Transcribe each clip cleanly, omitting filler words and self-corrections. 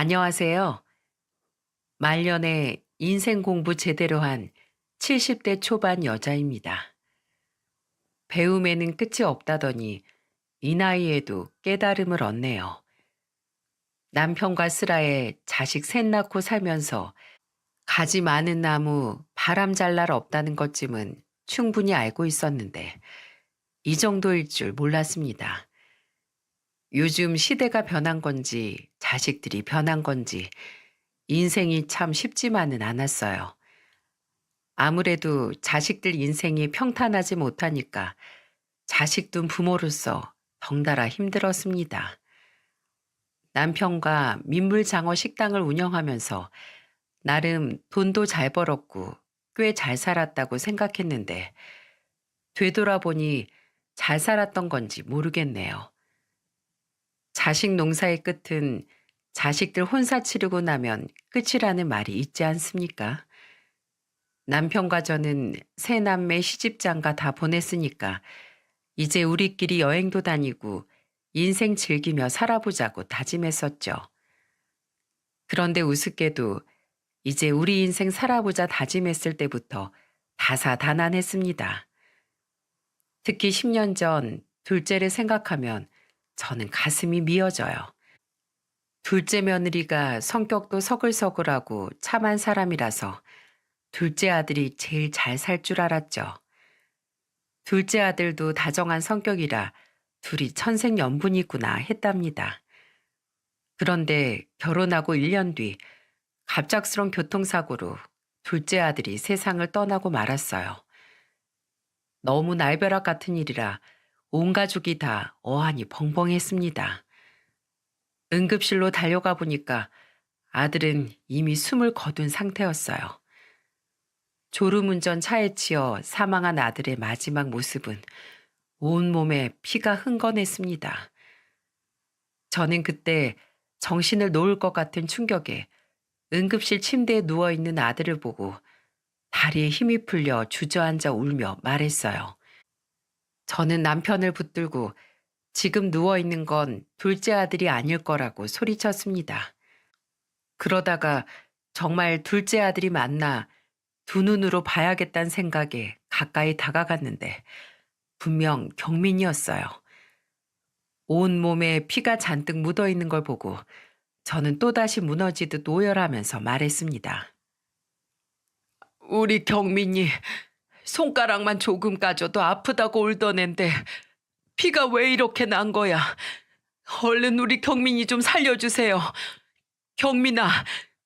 안녕하세요. 말년에 인생 공부 제대로 한 70대 초반 여자입니다. 배움에는 끝이 없다더니 이 나이에도 깨달음을 얻네요. 남편과 슬하에 자식 셋 낳고 살면서 가지 많은 나무 바람 잘 날 없다는 것쯤은 충분히 알고 있었는데 이 정도일 줄 몰랐습니다. 요즘 시대가 변한 건지 자식들이 변한 건지 인생이 참 쉽지만은 않았어요. 아무래도 자식들 인생이 평탄하지 못하니까 자식 둔 부모로서 덩달아 힘들었습니다. 남편과 민물장어 식당을 운영하면서 나름 돈도 잘 벌었고 꽤 잘 살았다고 생각했는데 되돌아보니 잘 살았던 건지 모르겠네요. 자식 농사의 끝은 자식들 혼사 치르고 나면 끝이라는 말이 있지 않습니까? 남편과 저는 새 남매 시집장가 다 보냈으니까 이제 우리끼리 여행도 다니고 인생 즐기며 살아보자고 다짐했었죠. 그런데 우습게도 이제 우리 인생 살아보자 다짐했을 때부터 다사다난했습니다. 특히 10년 전 둘째를 생각하면 저는 가슴이 미어져요. 둘째 며느리가 성격도 서글서글하고 참한 사람이라서 둘째 아들이 제일 잘 살 줄 알았죠. 둘째 아들도 다정한 성격이라 둘이 천생연분이구나 했답니다. 그런데 결혼하고 1년 뒤 갑작스런 교통사고로 둘째 아들이 세상을 떠나고 말았어요. 너무 날벼락 같은 일이라 온 가족이 다 어안이 벙벙했습니다. 응급실로 달려가 보니까 아들은 이미 숨을 거둔 상태였어요. 졸음운전 차에 치여 사망한 아들의 마지막 모습은 온몸에 피가 흥건했습니다. 저는 그때 정신을 놓을 것 같은 충격에 응급실 침대에 누워있는 아들을 보고 다리에 힘이 풀려 주저앉아 울며 말했어요. 저는 남편을 붙들고 지금 누워있는 건 둘째 아들이 아닐 거라고 소리쳤습니다. 그러다가 정말 둘째 아들이 맞나 두 눈으로 봐야겠다는 생각에 가까이 다가갔는데 분명 경민이었어요. 온 몸에 피가 잔뜩 묻어 있는 걸 보고 저는 또다시 무너지듯 오열하면서 말했습니다. 우리 경민이 손가락만 조금 까져도 아프다고 울던 앤데 피가 왜 이렇게 난 거야? 얼른 우리 경민이 좀 살려주세요. 경민아,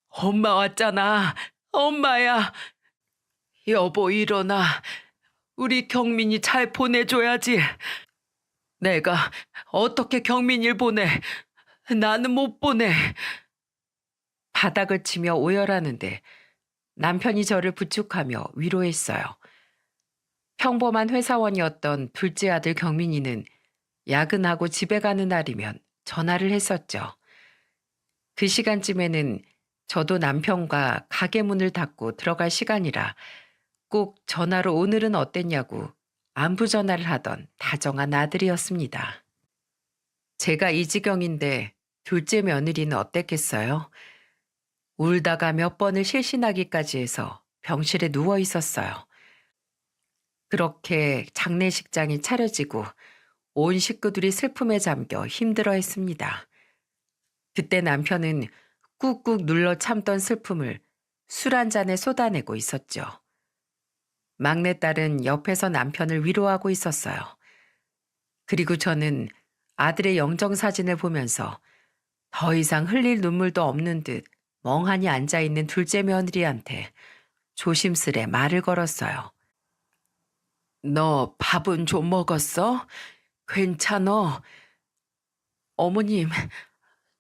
엄마 왔잖아. 엄마야. 여보 일어나. 우리 경민이 잘 보내줘야지. 내가 어떻게 경민이를 보내? 나는 못 보내. 바닥을 치며 오열하는데 남편이 저를 부축하며 위로했어요. 평범한 회사원이었던 둘째 아들 경민이는 야근하고 집에 가는 날이면 전화를 했었죠. 그 시간쯤에는 저도 남편과 가게 문을 닫고 들어갈 시간이라 꼭 전화로 오늘은 어땠냐고 안부 전화를 하던 다정한 아들이었습니다. 제가 이 지경인데 둘째 며느리는 어땠겠어요? 울다가 몇 번을 실신하기까지 해서 병실에 누워 있었어요. 그렇게 장례식장이 차려지고 온 식구들이 슬픔에 잠겨 힘들어 했습니다. 그때 남편은 꾹꾹 눌러 참던 슬픔을 술 한 잔에 쏟아내고 있었죠. 막내딸은 옆에서 남편을 위로하고 있었어요. 그리고 저는 아들의 영정사진을 보면서 더 이상 흘릴 눈물도 없는 듯 멍하니 앉아있는 둘째 며느리한테 조심스레 말을 걸었어요. 너 밥은 좀 먹었어? 괜찮어? 어머님,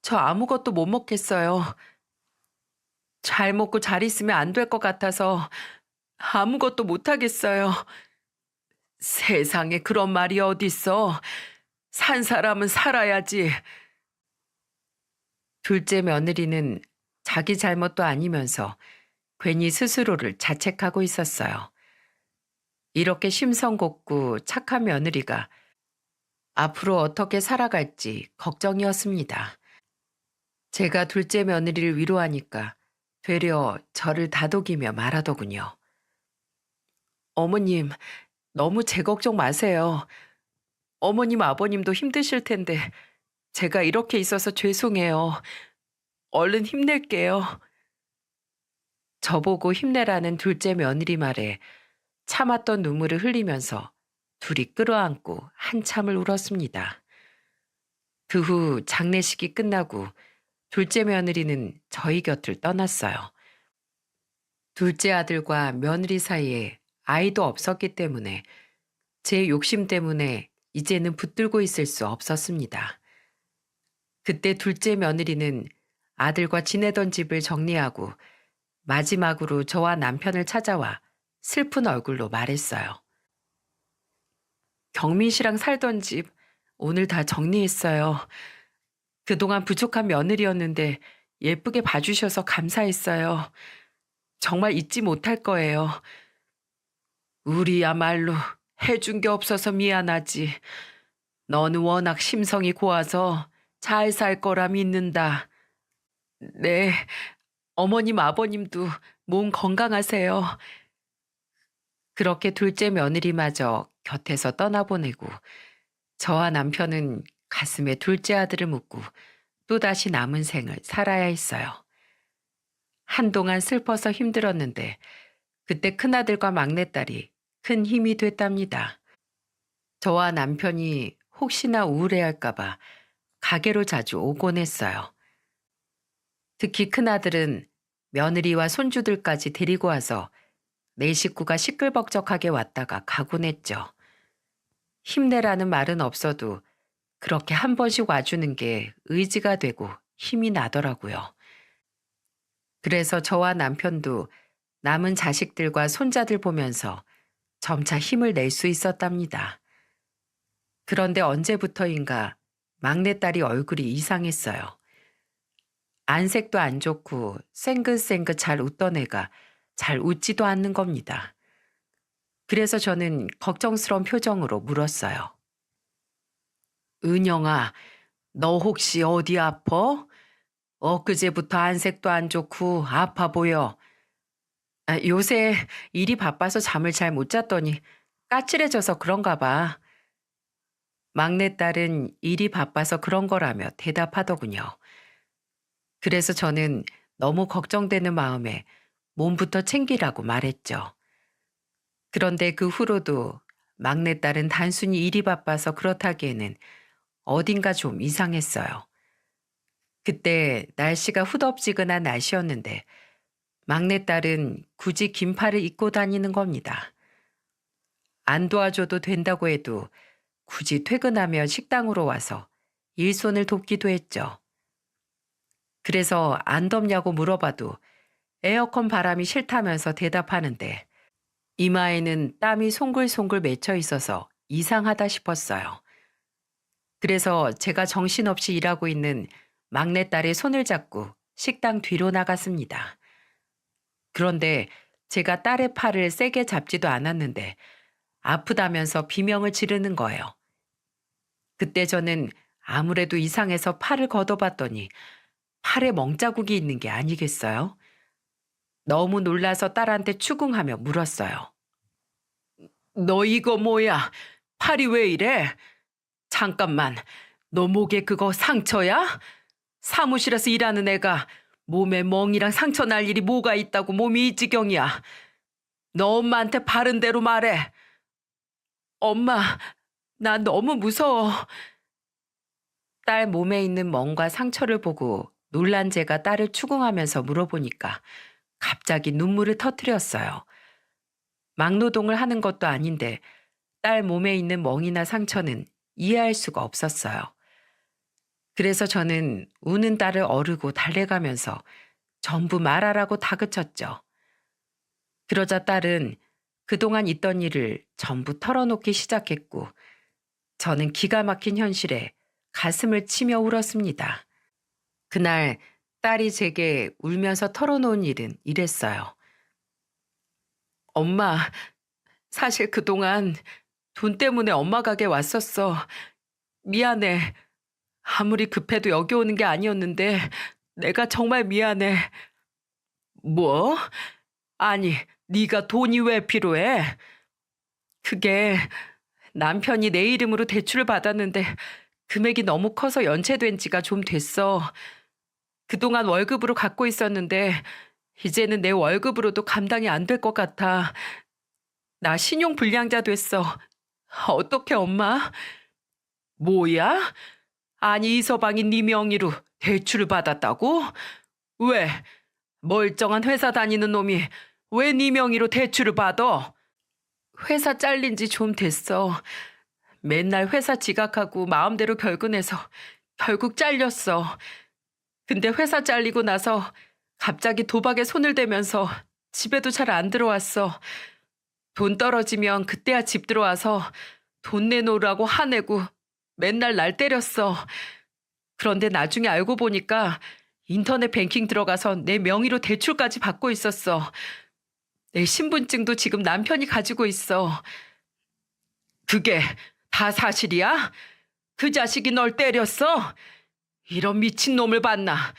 저 아무것도 못 먹겠어요. 잘 먹고 잘 있으면 안 될 것 같아서 아무것도 못 하겠어요. 세상에 그런 말이 어딨어. 산 사람은 살아야지. 둘째 며느리는 자기 잘못도 아니면서 괜히 스스로를 자책하고 있었어요. 이렇게 심성곱고 착한 며느리가 앞으로 어떻게 살아갈지 걱정이었습니다. 제가 둘째 며느리를 위로하니까 되려 저를 다독이며 말하더군요. 어머님, 너무 제 걱정 마세요. 어머님, 아버님도 힘드실 텐데 제가 이렇게 있어서 죄송해요. 얼른 힘낼게요. 저보고 힘내라는 둘째 며느리 말에 참았던 눈물을 흘리면서 둘이 끌어안고 한참을 울었습니다. 그 후 장례식이 끝나고 둘째 며느리는 저희 곁을 떠났어요. 둘째 아들과 며느리 사이에 아이도 없었기 때문에 제 욕심 때문에 이제는 붙들고 있을 수 없었습니다. 그때 둘째 며느리는 아들과 지내던 집을 정리하고 마지막으로 저와 남편을 찾아와 슬픈 얼굴로 말했어요. 경민 씨랑 살던 집 오늘 다 정리했어요. 그동안 부족한 며느리였는데 예쁘게 봐주셔서 감사했어요. 정말 잊지 못할 거예요. 우리야말로 해준 게 없어서 미안하지. 너는 워낙 심성이 고와서 잘 살 거라 믿는다. 네, 어머님, 아버님도 몸 건강하세요. 그렇게 둘째 며느리마저 곁에서 떠나보내고 저와 남편은 가슴에 둘째 아들을 묻고 또다시 남은 생을 살아야 했어요. 한동안 슬퍼서 힘들었는데 그때 큰아들과 막내딸이 큰 힘이 됐답니다. 저와 남편이 혹시나 우울해할까봐 가게로 자주 오곤 했어요. 특히 큰아들은 며느리와 손주들까지 데리고 와서 내 식구가 시끌벅적하게 왔다가 가곤 했죠. 힘내라는 말은 없어도 그렇게 한 번씩 와주는 게 의지가 되고 힘이 나더라고요. 그래서 저와 남편도 남은 자식들과 손자들 보면서 점차 힘을 낼 수 있었답니다. 그런데 언제부터인가 막내딸이 얼굴이 이상했어요. 안색도 안 좋고 생긋생긋 잘 웃던 애가 잘 웃지도 않는 겁니다. 그래서 저는 걱정스러운 표정으로 물었어요. 은영아, 너 혹시 어디 아파? 엊그제부터 안색도 안 좋고 아파 보여. 요새 일이 바빠서 잠을 잘 못 잤더니 까칠해져서 그런가 봐. 막내딸은 일이 바빠서 그런 거라며 대답하더군요. 그래서 저는 너무 걱정되는 마음에 몸부터 챙기라고 말했죠. 그런데 그 후로도 막내딸은 단순히 일이 바빠서 그렇다기에는 어딘가 좀 이상했어요. 그때 날씨가 후덥지근한 날씨였는데 막내딸은 굳이 긴팔을 입고 다니는 겁니다. 안 도와줘도 된다고 해도 굳이 퇴근하면 식당으로 와서 일손을 돕기도 했죠. 그래서 안 덥냐고 물어봐도 에어컨 바람이 싫다면서 대답하는데 이마에는 땀이 송글송글 맺혀 있어서 이상하다 싶었어요. 그래서 제가 정신없이 일하고 있는 막내딸의 손을 잡고 식당 뒤로 나갔습니다. 그런데 제가 딸의 팔을 세게 잡지도 않았는데 아프다면서 비명을 지르는 거예요. 그때 저는 아무래도 이상해서 팔을 걷어봤더니 팔에 멍자국이 있는 게 아니겠어요? 너무 놀라서 딸한테 추궁하며 물었어요. 너 이거 뭐야? 팔이 왜 이래? 잠깐만, 너 목에 그거 상처야? 사무실에서 일하는 애가 몸에 멍이랑 상처 날 일이 뭐가 있다고 몸이 이 지경이야. 너 엄마한테 바른 대로 말해. 엄마, 나 너무 무서워. 딸 몸에 있는 멍과 상처를 보고 놀란 제가 딸을 추궁하면서 물어보니까 갑자기 눈물을 터뜨렸어요. 막노동을 하는 것도 아닌데 딸 몸에 있는 멍이나 상처는 이해할 수가 없었어요. 그래서 저는 우는 딸을 어르고 달래가면서 전부 말하라고 다그쳤죠. 그러자 딸은 그동안 있던 일을 전부 털어놓기 시작했고 저는 기가 막힌 현실에 가슴을 치며 울었습니다. 그날 딸이 제게 울면서 털어놓은 일은 이랬어요. 엄마, 사실 그동안 돈 때문에 엄마 가게 왔었어. 미안해. 아무리 급해도 여기 오는 게 아니었는데 내가 정말 미안해. 뭐? 아니, 네가 돈이 왜 필요해? 그게 남편이 내 이름으로 대출을 받았는데 금액이 너무 커서 연체된 지가 좀 됐어. 그동안 월급으로 갖고 있었는데 이제는 내 월급으로도 감당이 안 될 것 같아. 나 신용 불량자 됐어. 어떡해, 엄마? 뭐야? 아니, 이서방이 네 명의로 대출을 받았다고? 왜? 멀쩡한 회사 다니는 놈이 왜 네 명의로 대출을 받아? 회사 잘린 지 좀 됐어. 맨날 회사 지각하고 마음대로 결근해서 결국 잘렸어. 근데 회사 잘리고 나서 갑자기 도박에 손을 대면서 집에도 잘 안 들어왔어. 돈 떨어지면 그때야 집 들어와서 돈 내놓으라고 화내고 맨날 날 때렸어. 그런데 나중에 알고 보니까 인터넷 뱅킹 들어가서 내 명의로 대출까지 받고 있었어. 내 신분증도 지금 남편이 가지고 있어. 그게 다 사실이야? 그 자식이 널 때렸어? 이런 미친놈을 봤나?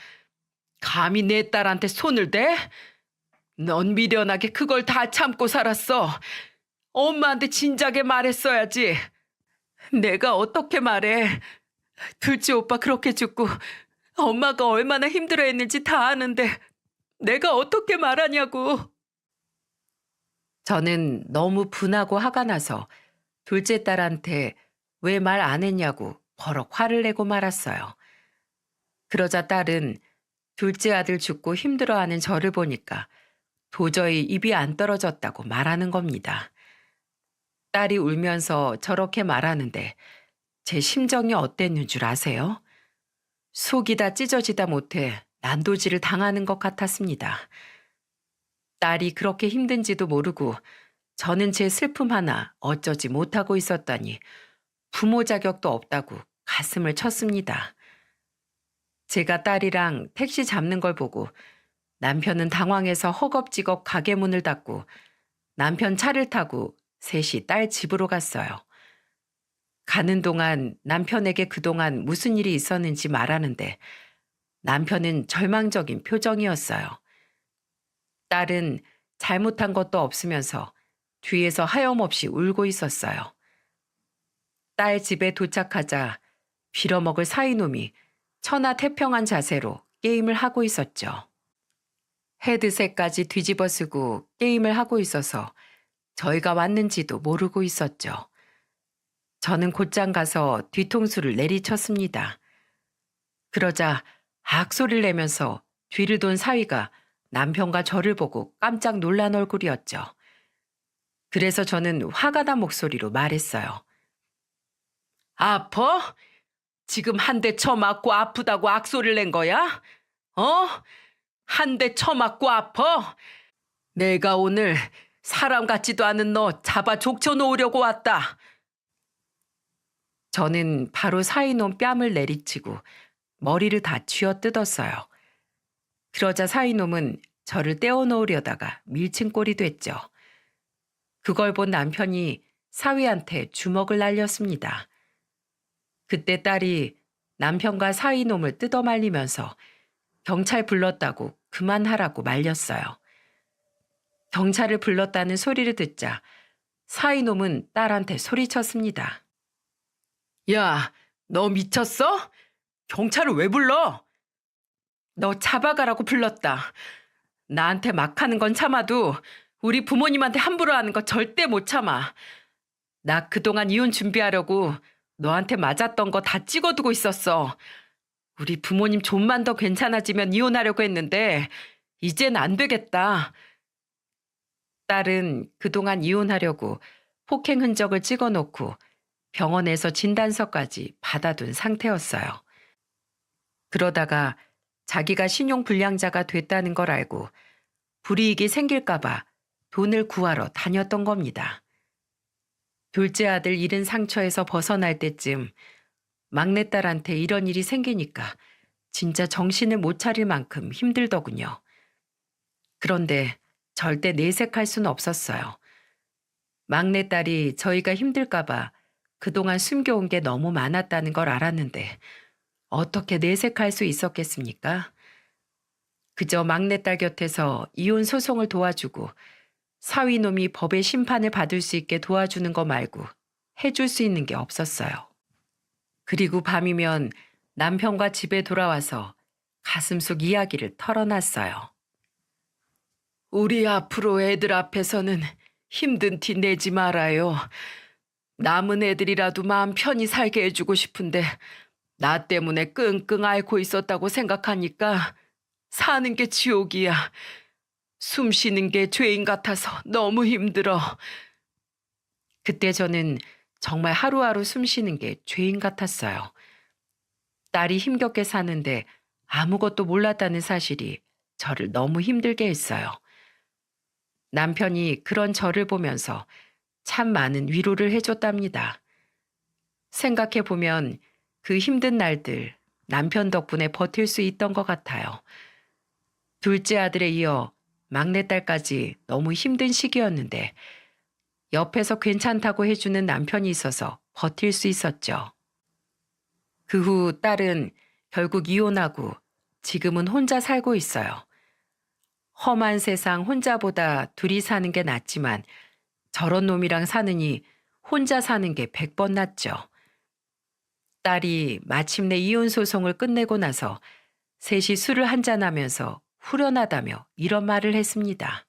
감히 내 딸한테 손을 대? 넌 미련하게 그걸 다 참고 살았어. 엄마한테 진작에 말했어야지. 내가 어떻게 말해? 둘째 오빠 그렇게 죽고 엄마가 얼마나 힘들어했는지 다 아는데 내가 어떻게 말하냐고. 저는 너무 분하고 화가 나서 둘째 딸한테 왜 말 안 했냐고 버럭 화를 내고 말았어요. 그러자 딸은 둘째 아들 죽고 힘들어하는 저를 보니까 도저히 입이 안 떨어졌다고 말하는 겁니다. 딸이 울면서 저렇게 말하는데 제 심정이 어땠는 줄 아세요? 속이 다 찢어지다 못해 난도질을 당하는 것 같았습니다. 딸이 그렇게 힘든지도 모르고 저는 제 슬픔 하나 어쩌지 못하고 있었다니 부모 자격도 없다고 가슴을 쳤습니다. 제가 딸이랑 택시 잡는 걸 보고 남편은 당황해서 허겁지겁 가게 문을 닫고 남편 차를 타고 셋이 딸 집으로 갔어요. 가는 동안 남편에게 그동안 무슨 일이 있었는지 말하는데 남편은 절망적인 표정이었어요. 딸은 잘못한 것도 없으면서 뒤에서 하염없이 울고 있었어요. 딸 집에 도착하자 빌어먹을 사이놈이 천하태평한 자세로 게임을 하고 있었죠. 헤드셋까지 뒤집어 쓰고 게임을 하고 있어서 저희가 왔는지도 모르고 있었죠. 저는 곧장 가서 뒤통수를 내리쳤습니다. 그러자 악소리를 내면서 뒤를 돈 사위가 남편과 저를 보고 깜짝 놀란 얼굴이었죠. 그래서 저는 화가 난 목소리로 말했어요. 아파? 지금 한 대 쳐맞고 아프다고 악소리를 낸 거야? 어? 한 대 쳐맞고 아파? 내가 오늘 사람 같지도 않은 너 잡아 족쳐놓으려고 왔다. 저는 바로 사이놈 뺨을 내리치고 머리를 다 쥐어뜯었어요. 그러자 사이놈은 저를 떼어놓으려다가 밀친 꼴이 됐죠. 그걸 본 남편이 사위한테 주먹을 날렸습니다. 그때 딸이 남편과 사이놈을 뜯어말리면서 경찰 불렀다고 그만하라고 말렸어요. 경찰을 불렀다는 소리를 듣자 사이놈은 딸한테 소리쳤습니다. 야, 너 미쳤어? 경찰을 왜 불러? 너 잡아가라고 불렀다. 나한테 막 하는 건 참아도 우리 부모님한테 함부로 하는 거 절대 못 참아. 나 그동안 이혼 준비하려고 너한테 맞았던 거 다 찍어두고 있었어. 우리 부모님 좀만 더 괜찮아지면 이혼하려고 했는데 이젠 안 되겠다. 딸은 그동안 이혼하려고 폭행 흔적을 찍어놓고 병원에서 진단서까지 받아둔 상태였어요. 그러다가 자기가 신용불량자가 됐다는 걸 알고 불이익이 생길까봐 돈을 구하러 다녔던 겁니다. 둘째 아들 잃은 상처에서 벗어날 때쯤 막내딸한테 이런 일이 생기니까 진짜 정신을 못 차릴 만큼 힘들더군요. 그런데 절대 내색할 수는 없었어요. 막내딸이 저희가 힘들까봐 그동안 숨겨온 게 너무 많았다는 걸 알았는데 어떻게 내색할 수 있었겠습니까? 그저 막내딸 곁에서 이혼 소송을 도와주고 사위놈이 법의 심판을 받을 수 있게 도와주는 거 말고 해줄 수 있는 게 없었어요. 그리고 밤이면 남편과 집에 돌아와서 가슴속 이야기를 털어놨어요. 우리 앞으로 애들 앞에서는 힘든 티 내지 말아요. 남은 애들이라도 마음 편히 살게 해주고 싶은데 나 때문에 끙끙 앓고 있었다고 생각하니까 사는 게 지옥이야. 숨 쉬는 게 죄인 같아서 너무 힘들어. 그때 저는 정말 하루하루 숨 쉬는 게 죄인 같았어요. 딸이 힘겹게 사는데 아무것도 몰랐다는 사실이 저를 너무 힘들게 했어요. 남편이 그런 저를 보면서 참 많은 위로를 해줬답니다. 생각해보면 그 힘든 날들 남편 덕분에 버틸 수 있던 것 같아요. 둘째 아들에 이어 막내딸까지 너무 힘든 시기였는데 옆에서 괜찮다고 해주는 남편이 있어서 버틸 수 있었죠. 그 후 딸은 결국 이혼하고 지금은 혼자 살고 있어요. 험한 세상 혼자보다 둘이 사는 게 낫지만 저런 놈이랑 사느니 혼자 사는 게 100번 낫죠. 딸이 마침내 이혼 소송을 끝내고 나서 셋이 술을 한잔하면서 후련하다며 이런 말을 했습니다.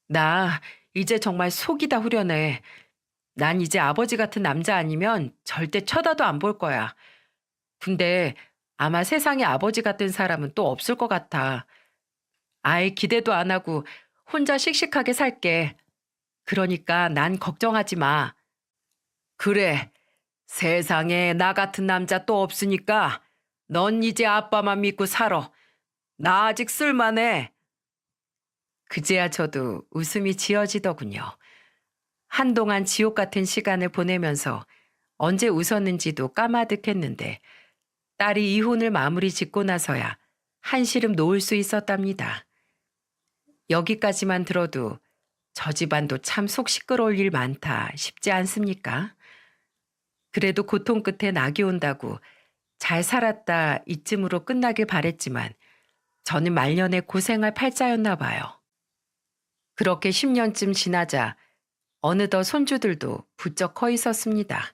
나 이제 정말 속이 다 후련해. 난 이제 아버지 같은 남자 아니면 절대 쳐다도 안 볼 거야. 근데 아마 세상에 아버지 같은 사람은 또 없을 것 같아. 아예 기대도 안 하고 혼자 씩씩하게 살게. 그러니까 난 걱정하지 마. 그래. 세상에 나 같은 남자 또 없으니까 넌 이제 아빠만 믿고 살아. 나 아직 쓸만해. 그제야 저도 웃음이 지어지더군요. 한동안 지옥 같은 시간을 보내면서 언제 웃었는지도 까마득했는데 딸이 이혼을 마무리 짓고 나서야 한시름 놓을 수 있었답니다. 여기까지만 들어도 저 집안도 참 속 시끄러울 일 많다 싶지 않습니까? 그래도 고통 끝에 낙이 온다고 잘 살았다 이쯤으로 끝나길 바랬지만 저는 말년에 고생할 팔자였나 봐요. 그렇게 10년쯤 지나자 어느덧 손주들도 부쩍 커 있었습니다.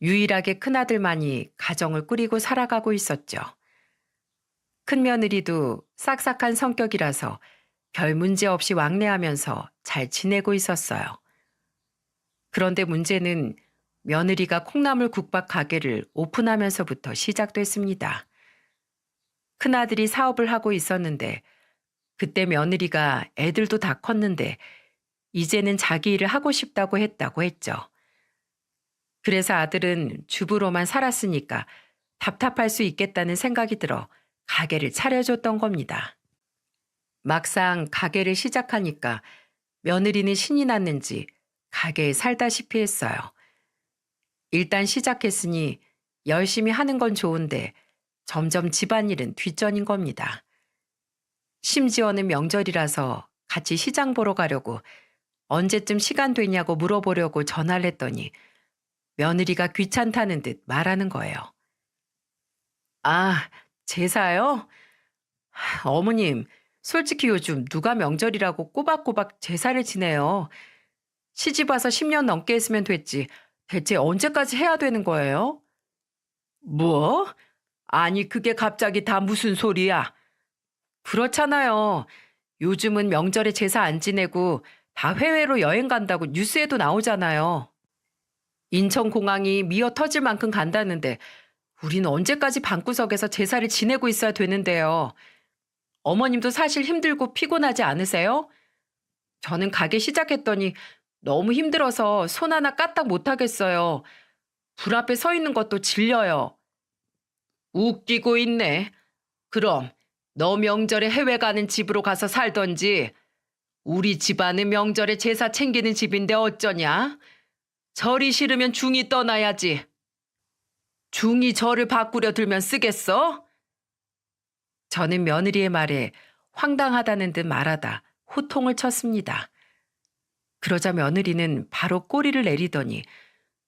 유일하게 큰아들만이 가정을 꾸리고 살아가고 있었죠. 큰며느리도 싹싹한 성격이라서 별 문제 없이 왕래하면서 잘 지내고 있었어요. 그런데 문제는 며느리가 콩나물 국밥 가게를 오픈하면서부터 시작됐습니다. 큰아들이 사업을 하고 있었는데 그때 며느리가 애들도 다 컸는데 이제는 자기 일을 하고 싶다고 했죠. 그래서 아들은 주부로만 살았으니까 답답할 수 있겠다는 생각이 들어 가게를 차려줬던 겁니다. 막상 가게를 시작하니까 며느리는 신이 났는지 가게에 살다시피 했어요. 일단 시작했으니 열심히 하는 건 좋은데 점점 집안일은 뒷전인 겁니다. 심지어는 명절이라서 같이 시장 보러 가려고 언제쯤 시간 되냐고 물어보려고 전화를 했더니 며느리가 귀찮다는 듯 말하는 거예요. 아, 제사요? 어머님, 솔직히 요즘 누가 명절이라고 꼬박꼬박 제사를 지내요. 시집 와서 10년 넘게 했으면 됐지. 대체 언제까지 해야 되는 거예요? 뭐? 아니, 그게 갑자기 다 무슨 소리야? 그렇잖아요. 요즘은 명절에 제사 안 지내고 다 해외로 여행 간다고 뉴스에도 나오잖아요. 인천공항이 미어 터질 만큼 간다는데 우리는 언제까지 방구석에서 제사를 지내고 있어야 되는데요. 어머님도 사실 힘들고 피곤하지 않으세요? 저는 가게 시작했더니 너무 힘들어서 손 하나 까딱 못하겠어요. 불 앞에 서 있는 것도 질려요. 웃기고 있네. 그럼 너 명절에 해외 가는 집으로 가서 살던지. 우리 집안은 명절에 제사 챙기는 집인데 어쩌냐? 절이 싫으면 중이 떠나야지. 중이 절을 바꾸려 들면 쓰겠어? 저는 며느리의 말에 황당하다는 듯 말하다 호통을 쳤습니다. 그러자 며느리는 바로 꼬리를 내리더니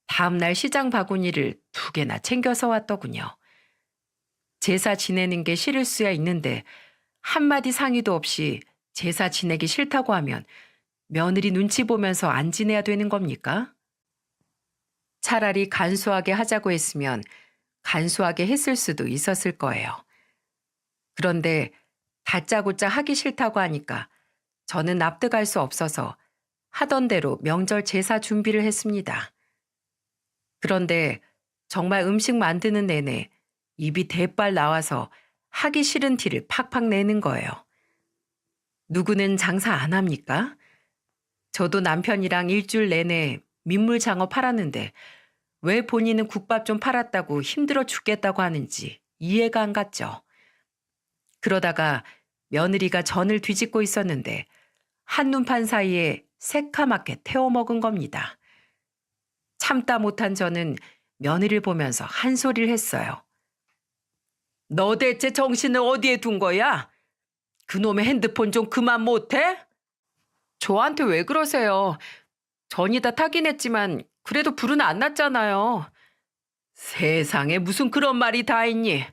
다음날 시장 바구니를 2개나 챙겨서 왔더군요. 제사 지내는 게 싫을 수야 있는데 한마디 상의도 없이 제사 지내기 싫다고 하면 며느리 눈치 보면서 안 지내야 되는 겁니까? 차라리 간소하게 하자고 했으면 간소하게 했을 수도 있었을 거예요. 그런데 다짜고짜 하기 싫다고 하니까 저는 납득할 수 없어서 하던 대로 명절 제사 준비를 했습니다. 그런데 정말 음식 만드는 내내 입이 대빨 나와서 하기 싫은 티를 팍팍 내는 거예요. 누구는 장사 안 합니까? 저도 남편이랑 일주일 내내 민물장어 팔았는데 왜 본인은 국밥 좀 팔았다고 힘들어 죽겠다고 하는지 이해가 안 갔죠. 그러다가 며느리가 전을 뒤집고 있었는데 한눈판 사이에 새카맣게 태워 먹은 겁니다. 참다 못한 저는 며느리를 보면서 한 소리를 했어요. 너 대체 정신을 어디에 둔 거야? 그놈의 핸드폰 좀 그만 못해? 저한테 왜 그러세요? 전이 다 타긴 했지만 그래도 불은 안 났잖아요. 세상에 무슨 그런 말이 다 있니?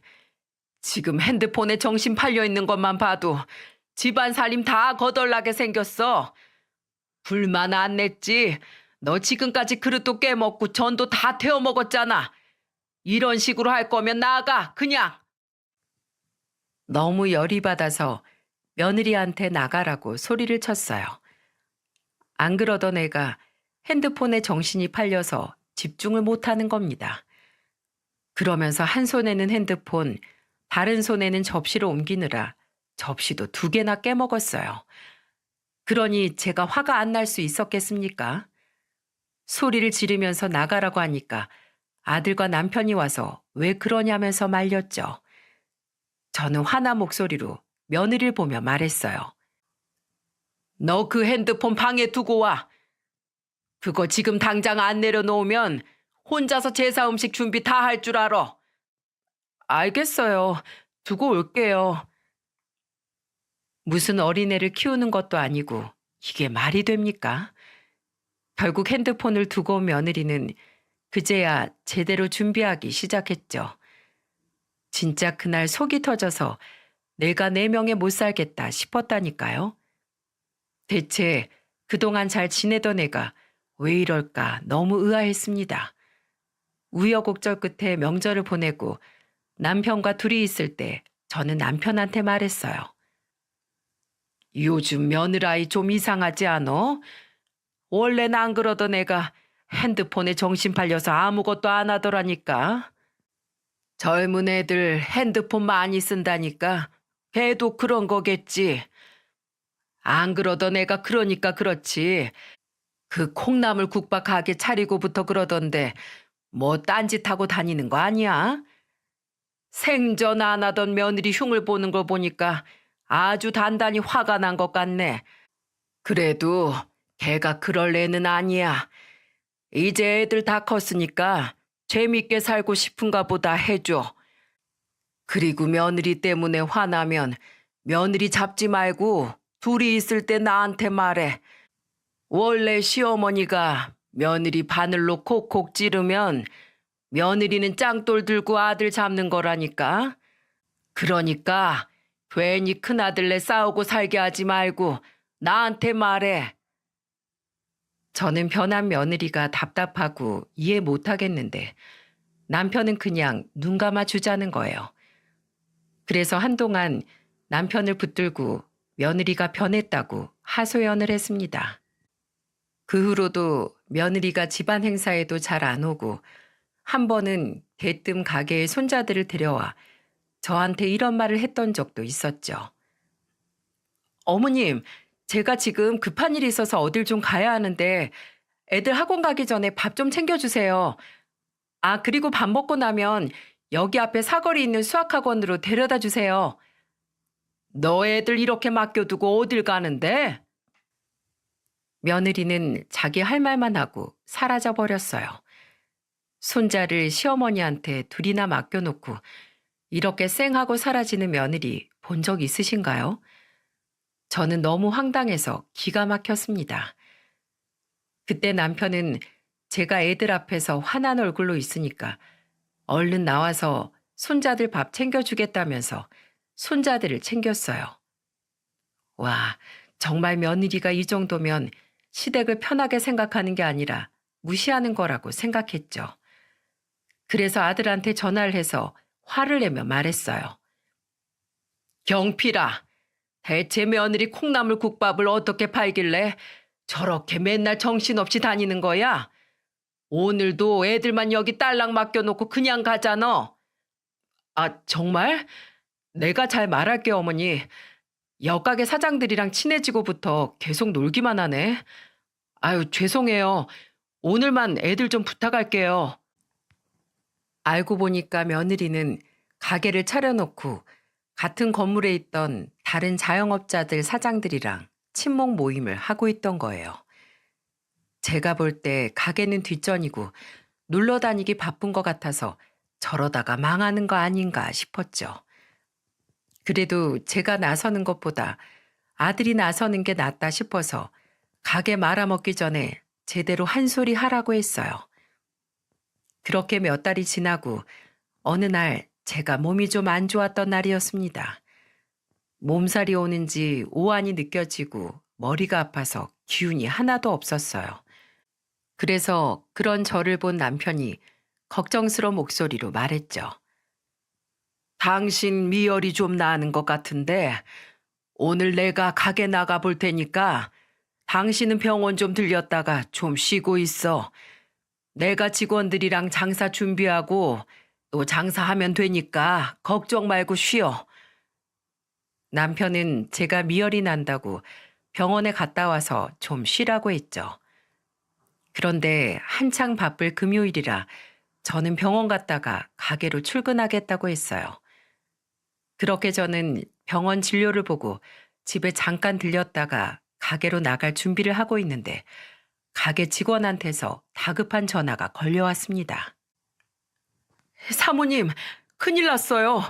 지금 핸드폰에 정신 팔려 있는 것만 봐도 집안 살림 다 거덜나게 생겼어. 불만 안 냈지. 너 지금까지 그릇도 깨먹고 전도 다 태워 먹었잖아. 이런 식으로 할 거면 나가 그냥. 너무 열이 받아서 며느리한테 나가라고 소리를 쳤어요. 안 그러던 애가 핸드폰에 정신이 팔려서 집중을 못하는 겁니다. 그러면서 한 손에는 핸드폰, 다른 손에는 접시를 옮기느라 접시도 2개나 깨먹었어요. 그러니 제가 화가 안 날 수 있었겠습니까? 소리를 지르면서 나가라고 하니까 아들과 남편이 와서 왜 그러냐면서 말렸죠. 저는 화난 목소리로 며느리를 보며 말했어요. 너 그 핸드폰 방에 두고 와. 그거 지금 당장 안 내려놓으면 혼자서 제사 음식 준비 다 할 줄 알아. 알겠어요. 두고 올게요. 무슨 어린애를 키우는 것도 아니고 이게 말이 됩니까? 결국 핸드폰을 두고 온 며느리는 그제야 제대로 준비하기 시작했죠. 진짜 그날 속이 터져서 내가 내 명에 못 살겠다 싶었다니까요. 대체 그동안 잘 지내던 애가 왜 이럴까 너무 의아했습니다. 우여곡절 끝에 명절을 보내고 남편과 둘이 있을 때 저는 남편한테 말했어요. 요즘 며느라이 좀 이상하지 않어? 원래는 안 그러던 애가 핸드폰에 정신 팔려서 아무것도 안 하더라니까. 젊은 애들 핸드폰 많이 쓴다니까 걔도 그런 거겠지. 안 그러던 애가 그러니까 그렇지. 그 콩나물 국밥 가게 차리고부터 그러던데 뭐 딴짓하고 다니는 거 아니야? 생전 안 하던 며느리 흉을 보는 걸 보니까 아주 단단히 화가 난 것 같네. 그래도 걔가 그럴 애는 아니야. 이제 애들 다 컸으니까 재밌게 살고 싶은가 보다 해줘. 그리고 며느리 때문에 화나면 며느리 잡지 말고 둘이 있을 때 나한테 말해. 원래 시어머니가 며느리 바늘로 콕콕 찌르면 며느리는 짱돌 들고 아들 잡는 거라니까. 그러니까 괜히 큰아들네 싸우고 살게 하지 말고 나한테 말해. 저는 변한 며느리가 답답하고 이해 못하겠는데 남편은 그냥 눈 감아 주자는 거예요. 그래서 한동안 남편을 붙들고 며느리가 변했다고 하소연을 했습니다. 그 후로도 며느리가 집안 행사에도 잘 안 오고 한 번은 대뜸 가게에 손자들을 데려와 저한테 이런 말을 했던 적도 있었죠. 어머님, 제가 지금 급한 일이 있어서 어딜 좀 가야 하는데 애들 학원 가기 전에 밥 좀 챙겨주세요. 아, 그리고 밥 먹고 나면 여기 앞에 사거리 있는 수학학원으로 데려다 주세요. 너 애들 이렇게 맡겨두고 어딜 가는데? 며느리는 자기 할 말만 하고 사라져 버렸어요. 손자를 시어머니한테 둘이나 맡겨놓고 이렇게 쌩하고 사라지는 며느리 본 적 있으신가요? 저는 너무 황당해서 기가 막혔습니다. 그때 남편은 제가 애들 앞에서 화난 얼굴로 있으니까 얼른 나와서 손자들 밥 챙겨주겠다면서 손자들을 챙겼어요. 와, 정말 며느리가 이 정도면 시댁을 편하게 생각하는 게 아니라 무시하는 거라고 생각했죠. 그래서 아들한테 전화를 해서 화를 내며 말했어요. 경필아, 대체 며느리 콩나물 국밥을 어떻게 팔길래 저렇게 맨날 정신없이 다니는 거야? 오늘도 애들만 여기 딸랑 맡겨놓고 그냥 가잖아. 아, 정말? 내가 잘 말할게, 어머니. 옆가게 사장들이랑 친해지고부터 계속 놀기만 하네. 아유, 죄송해요. 오늘만 애들 좀 부탁할게요. 알고 보니까 며느리는 가게를 차려놓고 같은 건물에 있던 다른 자영업자들 사장들이랑 친목 모임을 하고 있던 거예요. 제가 볼 때 가게는 뒷전이고 놀러 다니기 바쁜 것 같아서 저러다가 망하는 거 아닌가 싶었죠. 그래도 제가 나서는 것보다 아들이 나서는 게 낫다 싶어서 가게 말아먹기 전에 제대로 한 소리 하라고 했어요. 그렇게 몇 달이 지나고 어느 날 제가 몸이 좀 안 좋았던 날이었습니다. 몸살이 오는지 오한이 느껴지고 머리가 아파서 기운이 하나도 없었어요. 그래서 그런 저를 본 남편이 걱정스러운 목소리로 말했죠. 당신 미열이 좀 나는 것 같은데 오늘 내가 가게 나가 볼 테니까 당신은 병원 좀 들렸다가 좀 쉬고 있어. 내가 직원들이랑 장사 준비하고 또 장사하면 되니까 걱정 말고 쉬어. 남편은 제가 미열이 난다고 병원에 갔다 와서 좀 쉬라고 했죠. 그런데 한창 바쁠 금요일이라 저는 병원 갔다가 가게로 출근하겠다고 했어요. 그렇게 저는 병원 진료를 보고 집에 잠깐 들렸다가 가게로 나갈 준비를 하고 있는데 가게 직원한테서 다급한 전화가 걸려왔습니다. 사모님, 큰일 났어요.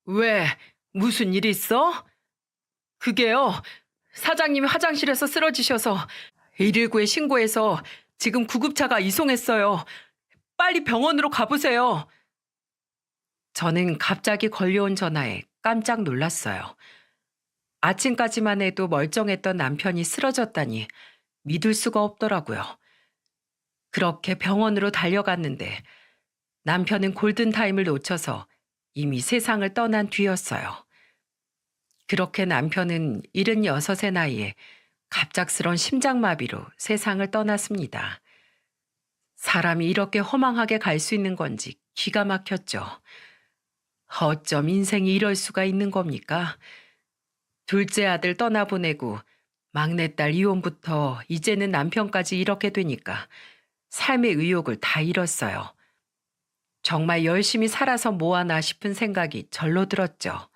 왜? 무슨 일 있어? 그게요. 사장님이 화장실에서 쓰러지셔서 119에 신고해서 지금 구급차가 이송했어요. 빨리 병원으로 가보세요. 저는 갑자기 걸려온 전화에 깜짝 놀랐어요. 아침까지만 해도 멀쩡했던 남편이 쓰러졌다니 믿을 수가 없더라고요. 그렇게 병원으로 달려갔는데 남편은 골든타임을 놓쳐서 이미 세상을 떠난 뒤였어요. 그렇게 남편은 76의 나이에 갑작스런 심장마비로 세상을 떠났습니다. 사람이 이렇게 허망하게 갈 수 있는 건지 기가 막혔죠. 어쩜 인생이 이럴 수가 있는 겁니까? 둘째 아들 떠나보내고 막내딸 이혼부터 이제는 남편까지 이렇게 되니까 삶의 의욕을 다 잃었어요. 정말 열심히 살아서 뭐하나 싶은 생각이 절로 들었죠.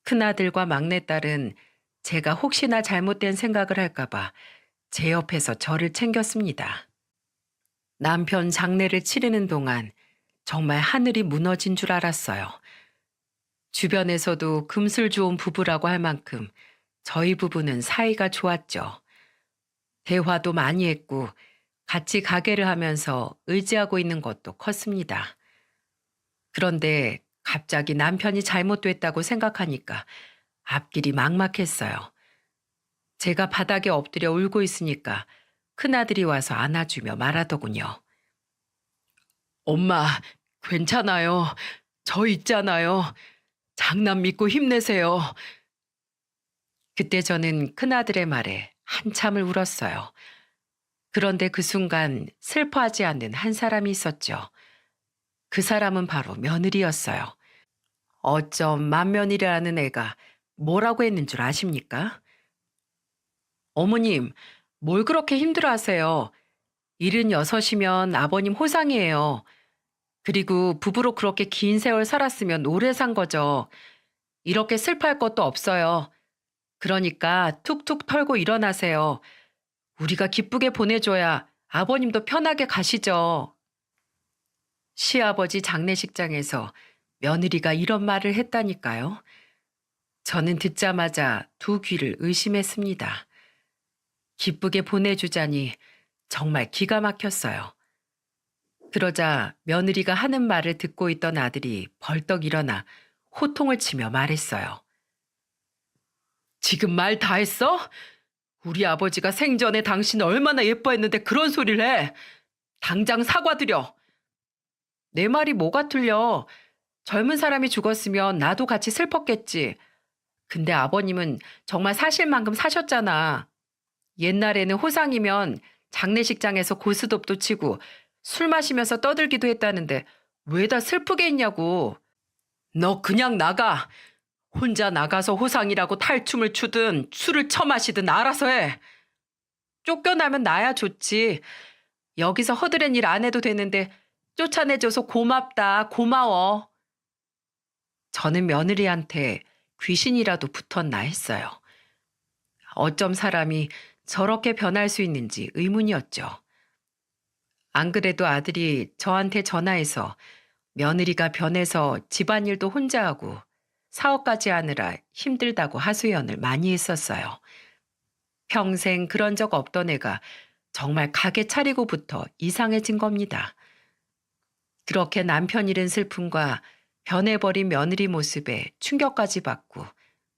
큰아들과 막내딸은 제가 혹시나 잘못된 생각을 할까봐 제 옆에서 저를 챙겼습니다. 남편 장례를 치르는 동안 정말 하늘이 무너진 줄 알았어요. 주변에서도 금슬 좋은 부부라고 할 만큼 저희 부부는 사이가 좋았죠. 대화도 많이 했고 같이 가게를 하면서 의지하고 있는 것도 컸습니다. 그런데 갑자기 남편이 잘못됐다고 생각하니까 앞길이 막막했어요. 제가 바닥에 엎드려 울고 있으니까 큰아들이 와서 안아주며 말하더군요. 엄마, 괜찮아요. 저 있잖아요. 장남 믿고 힘내세요. 그때 저는 큰아들의 말에 한참을 울었어요. 그런데 그 순간 슬퍼하지 않는 한 사람이 있었죠. 그 사람은 바로 며느리였어요. 어쩜 맏며느리라는 애가 뭐라고 했는 줄 아십니까? 어머님, 뭘 그렇게 힘들어하세요? 76이면 아버님 호상이에요. 그리고 부부로 그렇게 긴 세월 살았으면 오래 산 거죠. 이렇게 슬퍼할 것도 없어요. 그러니까 툭툭 털고 일어나세요. 우리가 기쁘게 보내줘야 아버님도 편하게 가시죠. 시아버지 장례식장에서 며느리가 이런 말을 했다니까요. 저는 듣자마자 두 귀를 의심했습니다. 기쁘게 보내주자니 정말 기가 막혔어요. 그러자 며느리가 하는 말을 듣고 있던 아들이 벌떡 일어나 호통을 치며 말했어요. 지금 말 다 했어? 우리 아버지가 생전에 당신을 얼마나 예뻐했는데 그런 소리를 해. 당장 사과드려. 내 말이 뭐가 틀려. 젊은 사람이 죽었으면 나도 같이 슬펐겠지. 근데 아버님은 정말 사실만큼 사셨잖아. 옛날에는 호상이면 장례식장에서 고스톱도 치고 술 마시면서 떠들기도 했다는데 왜 다 슬프게 했냐고. 너 그냥 나가. 혼자 나가서 호상이라고 탈춤을 추든 술을 처마시든 알아서 해. 쫓겨나면 나야 좋지. 여기서 허드렛 일 안 해도 되는데 쫓아내줘서 고맙다, 고마워. 저는 며느리한테 귀신이라도 붙었나 했어요. 어쩜 사람이 저렇게 변할 수 있는지 의문이었죠. 안 그래도 아들이 저한테 전화해서 며느리가 변해서 집안일도 혼자 하고 사업까지 하느라 힘들다고 하소연을 많이 했었어요. 평생 그런 적 없던 애가 정말 가게 차리고부터 이상해진 겁니다. 그렇게 남편 잃은 슬픔과 변해버린 며느리 모습에 충격까지 받고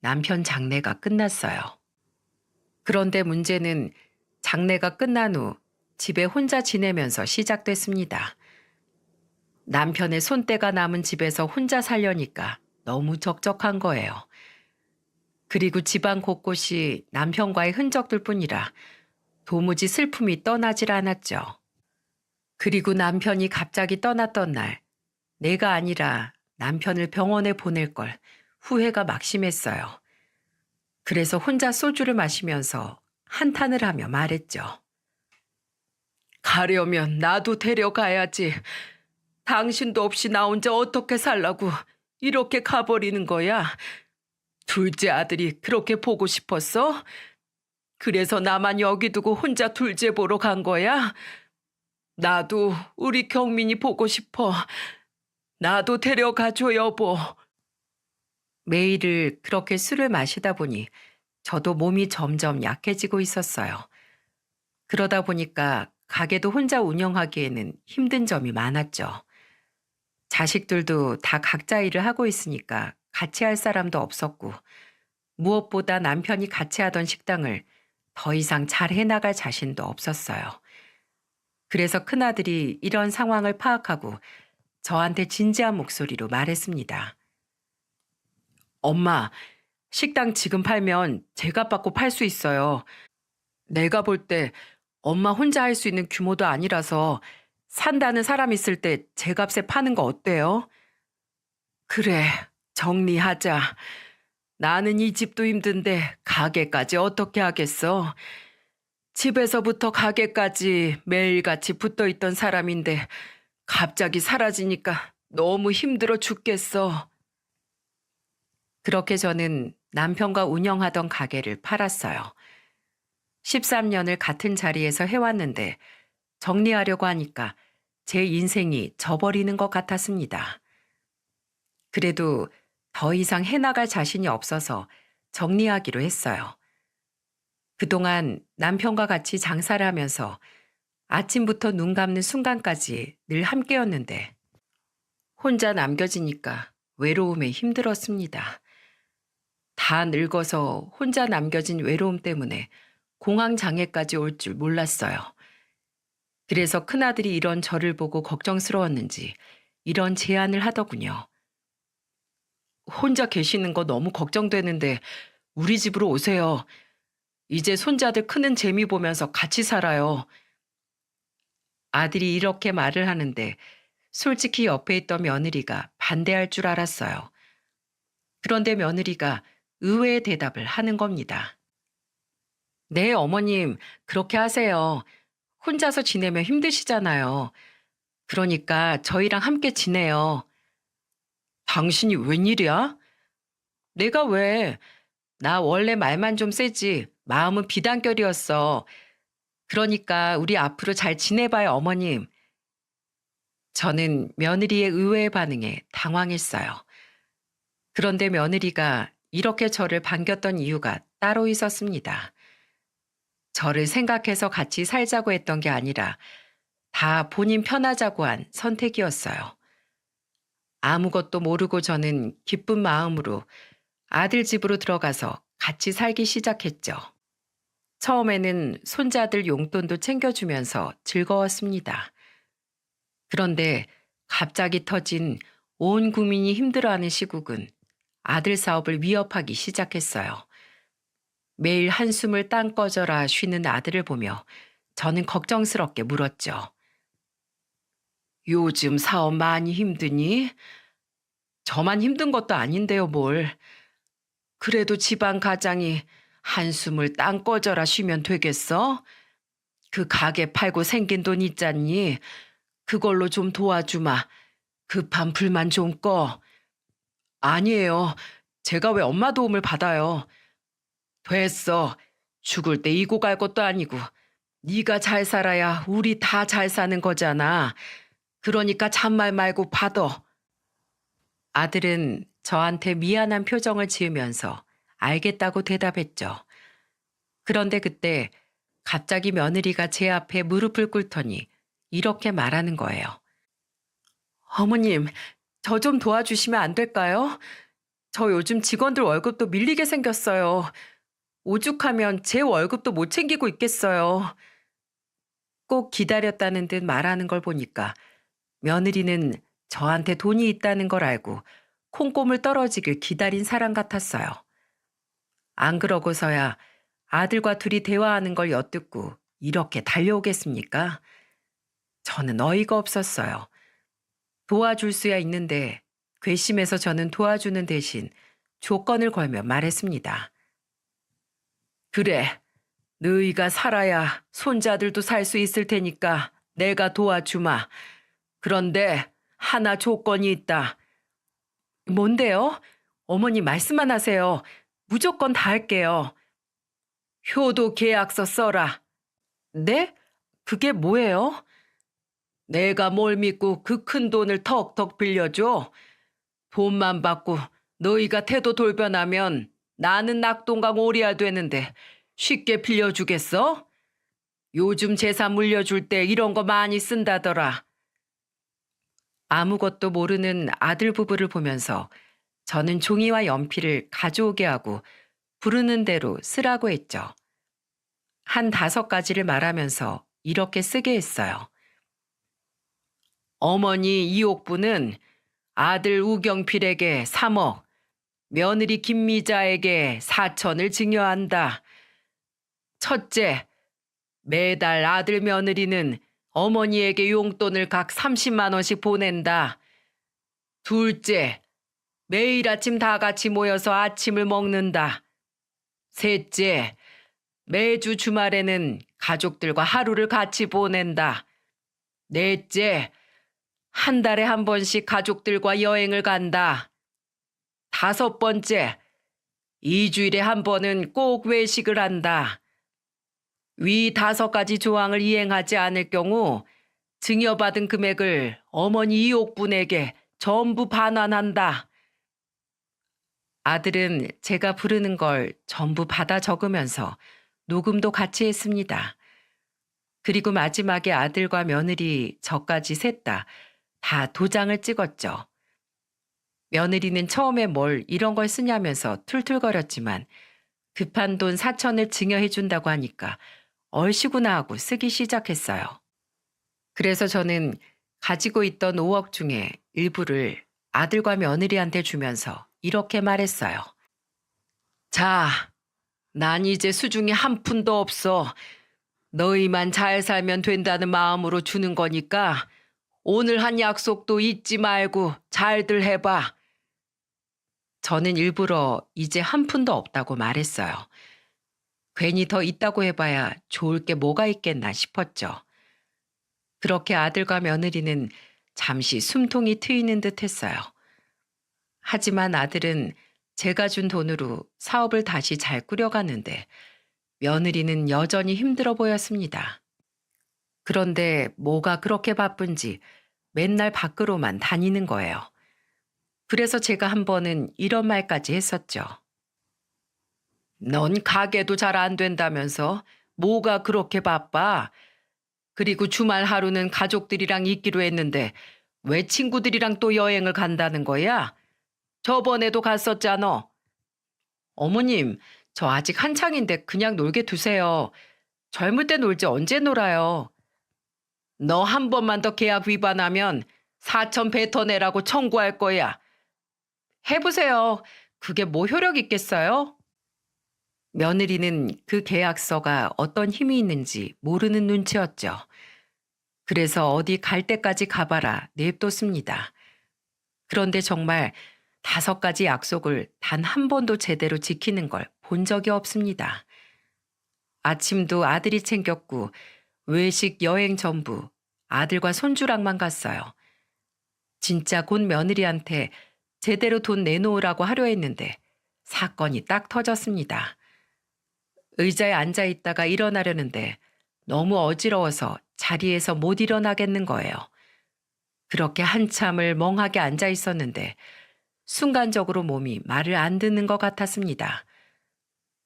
남편 장례가 끝났어요. 그런데 문제는 장례가 끝난 후 집에 혼자 지내면서 시작됐습니다. 남편의 손때가 남은 집에서 혼자 살려니까 너무 적적한 거예요. 그리고 집안 곳곳이 남편과의 흔적들 뿐이라 도무지 슬픔이 떠나질 않았죠. 그리고 남편이 갑자기 떠났던 날, 내가 아니라 남편을 병원에 보낼 걸 후회가 막심했어요. 그래서 혼자 소주를 마시면서 한탄을 하며 말했죠. 가려면 나도 데려가야지. 당신도 없이 나 혼자 어떻게 살라고 이렇게 가버리는 거야. 둘째 아들이 그렇게 보고 싶었어? 그래서 나만 여기 두고 혼자 둘째 보러 간 거야? 나도 우리 경민이 보고 싶어. 나도 데려가줘, 여보. 매일을 그렇게 술을 마시다 보니 저도 몸이 점점 약해지고 있었어요. 그러다 보니까 가게도 혼자 운영하기에는 힘든 점이 많았죠. 자식들도 다 각자 일을 하고 있으니까 같이 할 사람도 없었고, 무엇보다 남편이 같이 하던 식당을 더 이상 잘 해나갈 자신도 없었어요. 그래서 큰아들이 이런 상황을 파악하고 저한테 진지한 목소리로 말했습니다. 엄마, 식당 지금 팔면 제값 받고 팔 수 있어요. 내가 볼 때 엄마 혼자 할 수 있는 규모도 아니라서 산다는 사람 있을 때 제값에 파는 거 어때요? 그래, 정리하자. 나는 이 집도 힘든데 가게까지 어떻게 하겠어? 집에서부터 가게까지 매일같이 붙어있던 사람인데 갑자기 사라지니까 너무 힘들어 죽겠어. 그렇게 저는 남편과 운영하던 가게를 팔았어요. 13년을 같은 자리에서 해왔는데 정리하려고 하니까 제 인생이 져버리는 것 같았습니다. 그래도 더 이상 해나갈 자신이 없어서 정리하기로 했어요. 그동안 남편과 같이 장사를 하면서 아침부터 눈 감는 순간까지 늘 함께였는데 혼자 남겨지니까 외로움에 힘들었습니다. 다 늙어서 혼자 남겨진 외로움 때문에 공황장애까지 올 줄 몰랐어요. 그래서 큰아들이 이런 저를 보고 걱정스러웠는지 이런 제안을 하더군요. 혼자 계시는 거 너무 걱정되는데 우리 집으로 오세요. 이제 손자들 크는 재미 보면서 같이 살아요. 아들이 이렇게 말을 하는데 솔직히 옆에 있던 며느리가 반대할 줄 알았어요. 그런데 며느리가 의외의 대답을 하는 겁니다. 네, 어머님, 그렇게 하세요. 혼자서 지내면 힘드시잖아요. 그러니까 저희랑 함께 지내요. 당신이 웬일이야? 내가 왜? 나 원래 말만 좀 세지 마음은 비단결이었어. 그러니까 우리 앞으로 잘 지내봐요, 어머님. 저는 며느리의 의외의 반응에 당황했어요. 그런데 며느리가 이렇게 저를 반겼던 이유가 따로 있었습니다. 저를 생각해서 같이 살자고 했던 게 아니라 다 본인 편하자고 한 선택이었어요. 아무것도 모르고 저는 기쁜 마음으로 아들 집으로 들어가서 같이 살기 시작했죠. 처음에는 손자들 용돈도 챙겨주면서 즐거웠습니다. 그런데 갑자기 터진 온 국민이 힘들어하는 시국은 아들 사업을 위협하기 시작했어요. 매일 한숨을 땅 꺼져라 쉬는 아들을 보며 저는 걱정스럽게 물었죠. 요즘 사업 많이 힘드니? 저만 힘든 것도 아닌데요, 뭘. 그래도 집안 가장이 한숨을 땅 꺼져라 쉬면 되겠어? 그 가게 팔고 생긴 돈 있잖니? 그걸로 좀 도와주마. 급한 불만 좀 꺼. 아니에요. 제가 왜 엄마 도움을 받아요. 됐어. 죽을 때 이고 갈 것도 아니고. 네가 잘 살아야 우리 다 잘 사는 거잖아. 그러니까 잔말 말고 받아. 아들은 저한테 미안한 표정을 지으면서 알겠다고 대답했죠. 그런데 그때 갑자기 며느리가 제 앞에 무릎을 꿇더니 이렇게 말하는 거예요. 어머님, 저 좀 도와주시면 안 될까요? 저 요즘 직원들 월급도 밀리게 생겼어요. 오죽하면 제 월급도 못 챙기고 있겠어요. 꼭 기다렸다는 듯 말하는 걸 보니까 며느리는 저한테 돈이 있다는 걸 알고 콩고물 떨어지길 기다린 사람 같았어요. 안 그러고서야 아들과 둘이 대화하는 걸 엿듣고 이렇게 달려오겠습니까? 저는 어이가 없었어요. 도와줄 수야 있는데 괘씸해서 저는 도와주는 대신 조건을 걸며 말했습니다. 그래, 너희가 살아야 손자들도 살 수 있을 테니까 내가 도와주마. 그런데 하나 조건이 있다. 뭔데요? 어머니 말씀만 하세요. 무조건 다 할게요. 효도 계약서 써라. 네? 그게 뭐예요? 내가 뭘 믿고 그 큰 돈을 턱턱 빌려줘? 돈만 받고 너희가 태도 돌변하면 나는 낙동강 오리야 되는데 쉽게 빌려주겠어? 요즘 재산 물려줄 때 이런 거 많이 쓴다더라. 아무것도 모르는 아들 부부를 보면서 저는 종이와 연필을 가져오게 하고 부르는 대로 쓰라고 했죠. 한 5가지를 말하면서 이렇게 쓰게 했어요. 어머니 이옥부는 아들 우경필에게 3억, 며느리 김미자에게 4천을 증여한다. 첫째, 매달 아들 며느리는 어머니에게 용돈을 각 30만 원씩 보낸다. 둘째, 매일 아침 다 같이 모여서 아침을 먹는다. 셋째, 매주 주말에는 가족들과 하루를 같이 보낸다. 넷째, 한 달에 한 번씩 가족들과 여행을 간다. 5번째, 2주일에 한 번은 꼭 외식을 한다. 위 5가지 조항을 이행하지 않을 경우 증여받은 금액을 어머니 이옥분에게 전부 반환한다. 아들은 제가 부르는 걸 전부 받아 적으면서 녹음도 같이 했습니다. 그리고 마지막에 아들과 며느리 저까지 셋 다 도장을 찍었죠. 며느리는 처음에 뭘 이런 걸 쓰냐면서 툴툴거렸지만 급한 돈 4천을 증여해 준다고 하니까 얼씨구나 하고 쓰기 시작했어요. 그래서 저는 가지고 있던 5억 중에 일부를 아들과 며느리한테 주면서 이렇게 말했어요. 자, 난 이제 수중에 한 푼도 없어. 너희만 잘 살면 된다는 마음으로 주는 거니까 오늘 한 약속도 잊지 말고 잘들 해봐. 저는 일부러 이제 한 푼도 없다고 말했어요. 괜히 더 있다고 해봐야 좋을 게 뭐가 있겠나 싶었죠. 그렇게 아들과 며느리는 잠시 숨통이 트이는 듯 했어요. 하지만 아들은 제가 준 돈으로 사업을 다시 잘 꾸려가는데 며느리는 여전히 힘들어 보였습니다. 그런데 뭐가 그렇게 바쁜지 맨날 밖으로만 다니는 거예요. 그래서 제가 한 번은 이런 말까지 했었죠. 넌 가게도 잘 안 된다면서 뭐가 그렇게 바빠? 그리고 주말 하루는 가족들이랑 있기로 했는데 왜 친구들이랑 또 여행을 간다는 거야? 저번에도 갔었잖아. 어머님, 저 아직 한창인데 그냥 놀게 두세요. 젊을 때 놀지 언제 놀아요. 너 한 번만 더 계약 위반하면 사천 뱉어내라고 청구할 거야. 해보세요. 그게 뭐 효력 있겠어요? 며느리는 그 계약서가 어떤 힘이 있는지 모르는 눈치였죠. 그래서 어디 갈 때까지 가봐라 냅뒀습니다. 그런데 정말 5가지 약속을 단 한 번도 제대로 지키는 걸 본 적이 없습니다. 아침도 아들이 챙겼고 외식 여행 전부 아들과 손주랑만 갔어요. 진짜 곧 며느리한테 제대로 돈 내놓으라고 하려 했는데 사건이 딱 터졌습니다. 의자에 앉아 있다가 일어나려는데 너무 어지러워서 자리에서 못 일어나겠는 거예요. 그렇게 한참을 멍하게 앉아 있었는데 순간적으로 몸이 말을 안 듣는 것 같았습니다.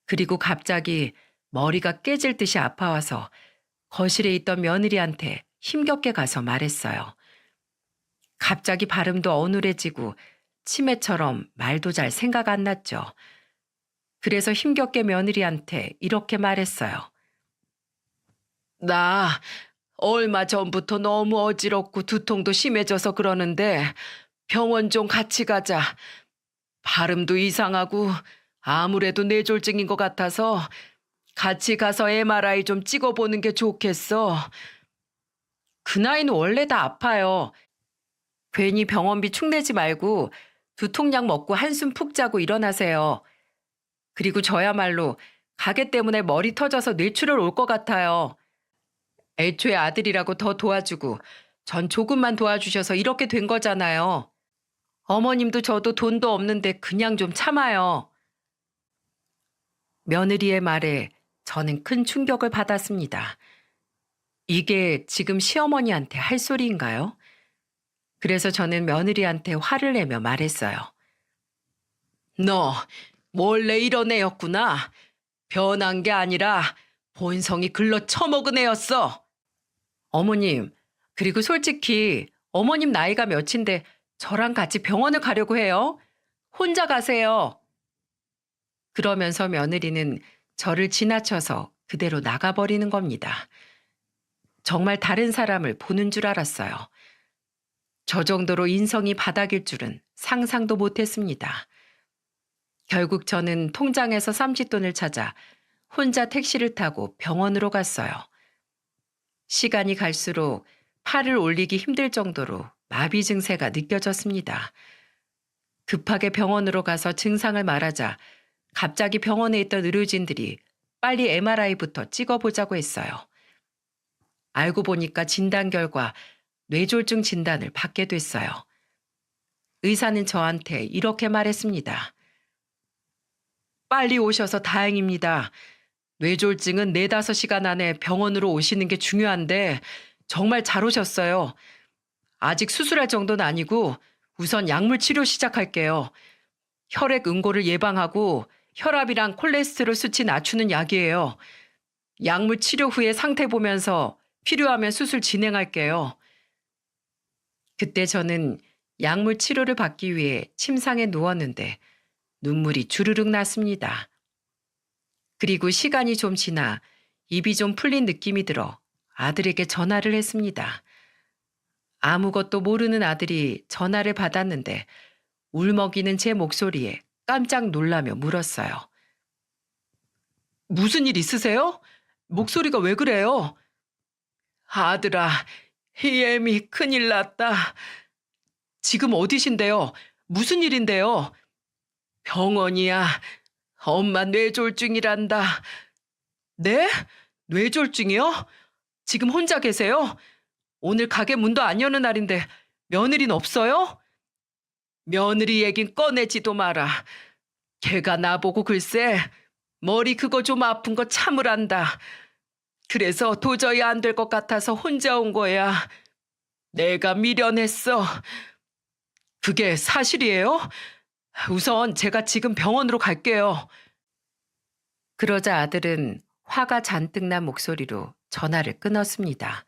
그리고 갑자기 머리가 깨질 듯이 아파와서 거실에 있던 며느리한테 힘겹게 가서 말했어요. 갑자기 발음도 어눌해지고 치매처럼 말도 잘 생각 안 났죠. 그래서 힘겹게 며느리한테 이렇게 말했어요. 나 얼마 전부터 너무 어지럽고 두통도 심해져서 그러는데 병원 좀 같이 가자. 발음도 이상하고 아무래도 뇌졸중인 것 같아서 같이 가서 MRI 좀 찍어보는 게 좋겠어. 그 나이는 원래 다 아파요. 괜히 병원비 축내지 말고 두통약 먹고 한숨 푹 자고 일어나세요. 그리고 저야말로 가게 때문에 머리 터져서 뇌출혈 올 것 같아요. 애초에 아들이라고 더 도와주고 전 조금만 도와주셔서 이렇게 된 거잖아요. 어머님도 저도 돈도 없는데 그냥 좀 참아요. 며느리의 말에 저는 큰 충격을 받았습니다. 이게 지금 시어머니한테 할 소리인가요? 그래서 저는 며느리한테 화를 내며 말했어요. 너 몰래 이런 애였구나. 변한 게 아니라 본성이 글러 처먹은 애였어. 어머님, 그리고 솔직히 어머님 나이가 몇인데 저랑 같이 병원을 가려고 해요? 혼자 가세요. 그러면서 며느리는 저를 지나쳐서 그대로 나가버리는 겁니다. 정말 다른 사람을 보는 줄 알았어요. 저 정도로 인성이 바닥일 줄은 상상도 못했습니다. 결국 저는 통장에서 쌈짓돈을 찾아 혼자 택시를 타고 병원으로 갔어요. 시간이 갈수록 팔을 올리기 힘들 정도로 마비 증세가 느껴졌습니다. 급하게 병원으로 가서 증상을 말하자 갑자기 병원에 있던 의료진들이 빨리 MRI부터 찍어보자고 했어요. 알고 보니까 진단 결과 뇌졸중 진단을 받게 됐어요. 의사는 저한테 이렇게 말했습니다. 빨리 오셔서 다행입니다. 뇌졸중은 4-5시간 안에 병원으로 오시는 게 중요한데 정말 잘 오셨어요. 아직 수술할 정도는 아니고 우선 약물 치료 시작할게요. 혈액 응고를 예방하고 혈압이랑 콜레스테롤 수치 낮추는 약이에요. 약물 치료 후에 상태 보면서 필요하면 수술 진행할게요. 그때 저는 약물 치료를 받기 위해 침상에 누웠는데 눈물이 주르륵 났습니다. 그리고 시간이 좀 지나 입이 좀 풀린 느낌이 들어 아들에게 전화를 했습니다. 아무것도 모르는 아들이 전화를 받았는데 울먹이는 제 목소리에 깜짝 놀라며 물었어요. 무슨 일 있으세요? 목소리가 왜 그래요? 아들아, 희애미 큰일 났다. 지금 어디신데요? 무슨 일인데요? 병원이야. 엄마 뇌졸중이란다. 네? 뇌졸중이요? 지금 혼자 계세요? 오늘 가게 문도 안 여는 날인데 며느리는 없어요? 며느리 얘긴 꺼내지도 마라. 걔가 나보고 글쎄 머리 그거 좀 아픈 거 참으란다. 그래서 도저히 안 될 것 같아서 혼자 온 거야. 내가 미련했어. 그게 사실이에요? 우선 제가 지금 병원으로 갈게요. 그러자 아들은 화가 잔뜩 난 목소리로 전화를 끊었습니다.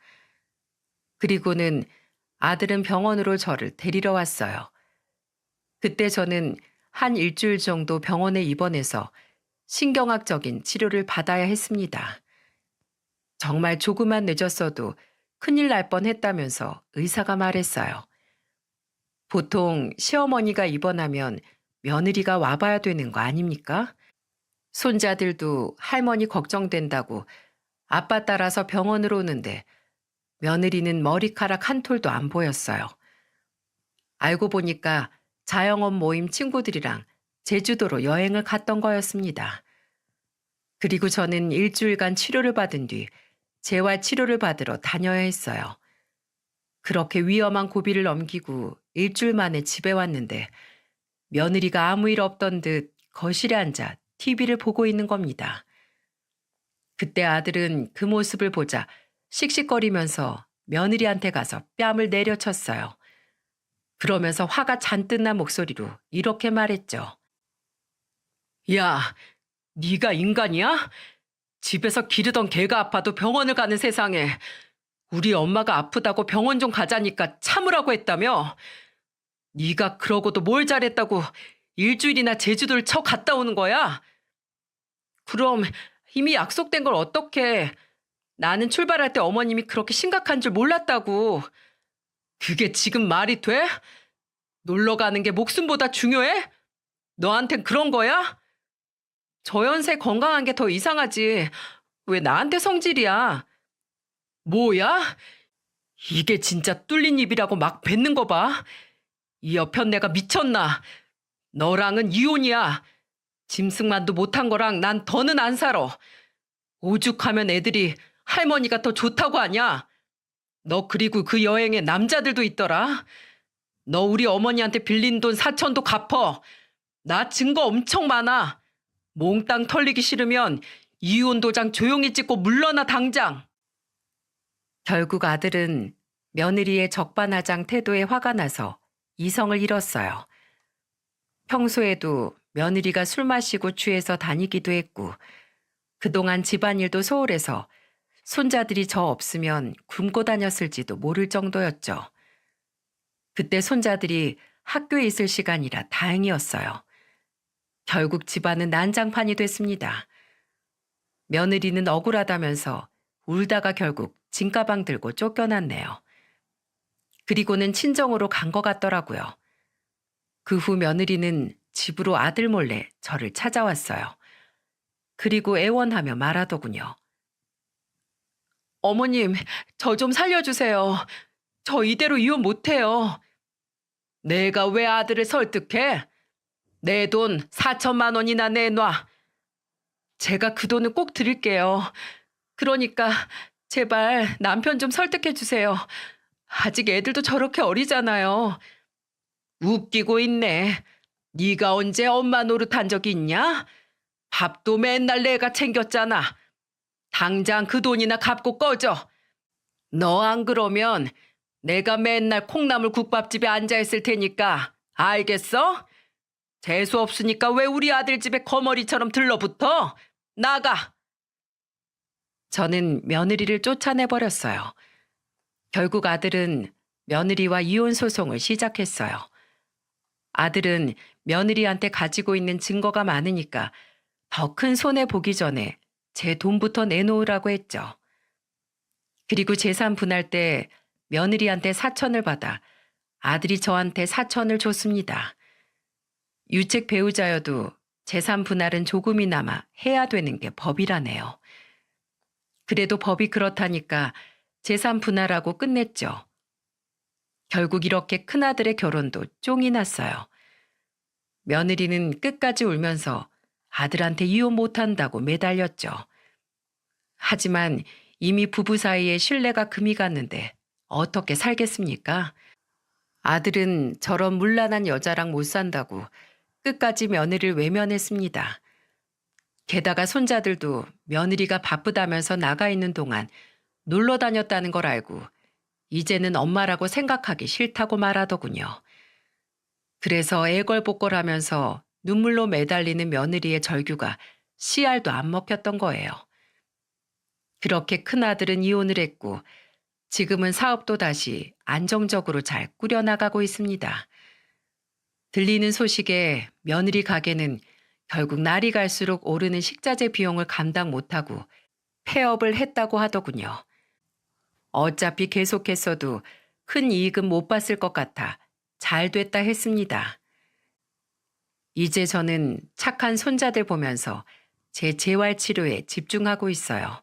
그리고는 아들은 병원으로 저를 데리러 왔어요. 그때 저는 한 일주일 정도 병원에 입원해서 신경학적인 치료를 받아야 했습니다. 정말 조금만 늦었어도 큰일 날 뻔했다면서 의사가 말했어요. 보통 시어머니가 입원하면 며느리가 와봐야 되는 거 아닙니까? 손자들도 할머니 걱정된다고 아빠 따라서 병원으로 오는데 며느리는 머리카락 한 톨도 안 보였어요. 알고 보니까 자영업 모임 친구들이랑 제주도로 여행을 갔던 거였습니다. 그리고 저는 일주일간 치료를 받은 뒤 재활 치료를 받으러 다녀야 했어요. 그렇게 위험한 고비를 넘기고 일주일 만에 집에 왔는데 며느리가 아무 일 없던 듯 거실에 앉아 TV를 보고 있는 겁니다. 그때 아들은 그 모습을 보자 씩씩거리면서 며느리한테 가서 뺨을 내려쳤어요. 그러면서 화가 잔뜩 난 목소리로 이렇게 말했죠. 야, 네가 인간이야? 집에서 기르던 개가 아파도 병원을 가는 세상에 우리 엄마가 아프다고 병원 좀 가자니까 참으라고 했다며? 네가 그러고도 뭘 잘했다고 일주일이나 제주도를 쳐 갔다 오는 거야? 그럼 이미 약속된 걸 어떡해. 나는 출발할 때 어머님이 그렇게 심각한 줄 몰랐다고. 그게 지금 말이 돼? 놀러 가는 게 목숨보다 중요해? 너한텐 그런 거야? 저 연세 건강한 게 더 이상하지. 왜 나한테 성질이야? 뭐야? 이게 진짜 뚫린 입이라고 막 뱉는 거 봐. 이 여편 내가 미쳤나? 너랑은 이혼이야. 짐승만도 못한 거랑 난 더는 안 살아. 오죽하면 애들이 할머니가 더 좋다고 하냐? 너 그리고 그 여행에 남자들도 있더라. 너 우리 어머니한테 빌린 돈 4천도 갚어. 나 증거 엄청 많아. 몽땅 털리기 싫으면 이혼 도장 조용히 찍고 물러나 당장. 결국 아들은 며느리의 적반하장 태도에 화가 나서 이성을 잃었어요. 평소에도 며느리가 술 마시고 취해서 다니기도 했고 그동안 집안일도 소홀해서 손자들이 저 없으면 굶고 다녔을지도 모를 정도였죠. 그때 손자들이 학교에 있을 시간이라 다행이었어요. 결국 집안은 난장판이 됐습니다. 며느리는 억울하다면서 울다가 결국 짐가방 들고 쫓겨났네요. 그리고는 친정으로 간 것 같더라고요. 그 후 며느리는 집으로 아들 몰래 저를 찾아왔어요. 그리고 애원하며 말하더군요. 어머님, 저 좀 살려주세요. 저 이대로 이혼 못해요. 내가 왜 아들을 설득해? 내 돈 4천만 원이나 내놔. 제가 그 돈은 꼭 드릴게요. 그러니까 제발 남편 좀 설득해 주세요. 아직 애들도 저렇게 어리잖아요. 웃기고 있네. 네가 언제 엄마 노릇한 적이 있냐? 밥도 맨날 내가 챙겼잖아. 당장 그 돈이나 갚고 꺼져. 너 안 그러면 내가 맨날 콩나물 국밥집에 앉아있을 테니까 알겠어? 재수 없으니까 왜 우리 아들 집에 거머리처럼 들러붙어? 나가! 저는 며느리를 쫓아내버렸어요. 결국 아들은 며느리와 이혼 소송을 시작했어요. 아들은 며느리한테 가지고 있는 증거가 많으니까 더 큰 손해 보기 전에 제 돈부터 내놓으라고 했죠. 그리고 재산 분할 때 며느리한테 4천을 받아 아들이 저한테 4천을 줬습니다. 유책 배우자여도 재산 분할은 조금이나마 해야 되는 게 법이라네요. 그래도 법이 그렇다니까 재산 분할하고 끝냈죠. 결국 이렇게 큰아들의 결혼도 쫑이 났어요. 며느리는 끝까지 울면서 아들한테 이혼 못한다고 매달렸죠. 하지만 이미 부부 사이에 신뢰가 금이 갔는데 어떻게 살겠습니까? 아들은 저런 문란한 여자랑 못 산다고 끝까지 며느리를 외면했습니다. 게다가 손자들도 며느리가 바쁘다면서 나가 있는 동안 놀러 다녔다는 걸 알고 이제는 엄마라고 생각하기 싫다고 말하더군요. 그래서 애걸복걸하면서 눈물로 매달리는 며느리의 절규가 씨알도 안 먹혔던 거예요. 그렇게 큰아들은 이혼을 했고 지금은 사업도 다시 안정적으로 잘 꾸려나가고 있습니다. 들리는 소식에 며느리 가게는 결국 날이 갈수록 오르는 식자재 비용을 감당 못하고 폐업을 했다고 하더군요. 어차피 계속했어도 큰 이익은 못 봤을 것 같아 잘 됐다 했습니다. 이제 저는 착한 손자들 보면서 제 재활 치료에 집중하고 있어요.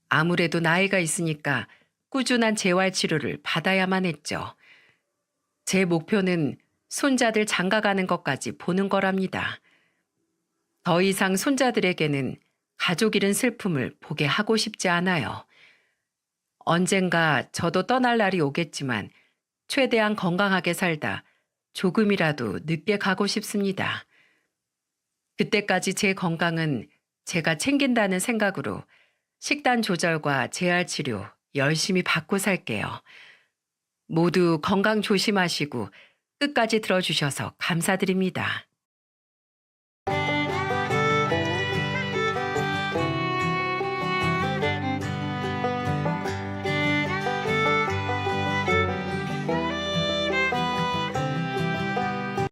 아무래도 나이가 있으니까 꾸준한 재활 치료를 받아야만 했죠. 제 목표는 손자들 장가가는 것까지 보는 거랍니다. 더 이상 손자들에게는 가족 잃은 슬픔을 보게 하고 싶지 않아요. 언젠가 저도 떠날 날이 오겠지만 최대한 건강하게 살다 조금이라도 늦게 가고 싶습니다. 그때까지 제 건강은 제가 챙긴다는 생각으로 식단 조절과 재활 치료 열심히 받고 살게요. 모두 건강 조심하시고 끝까지 들어주셔서 감사드립니다.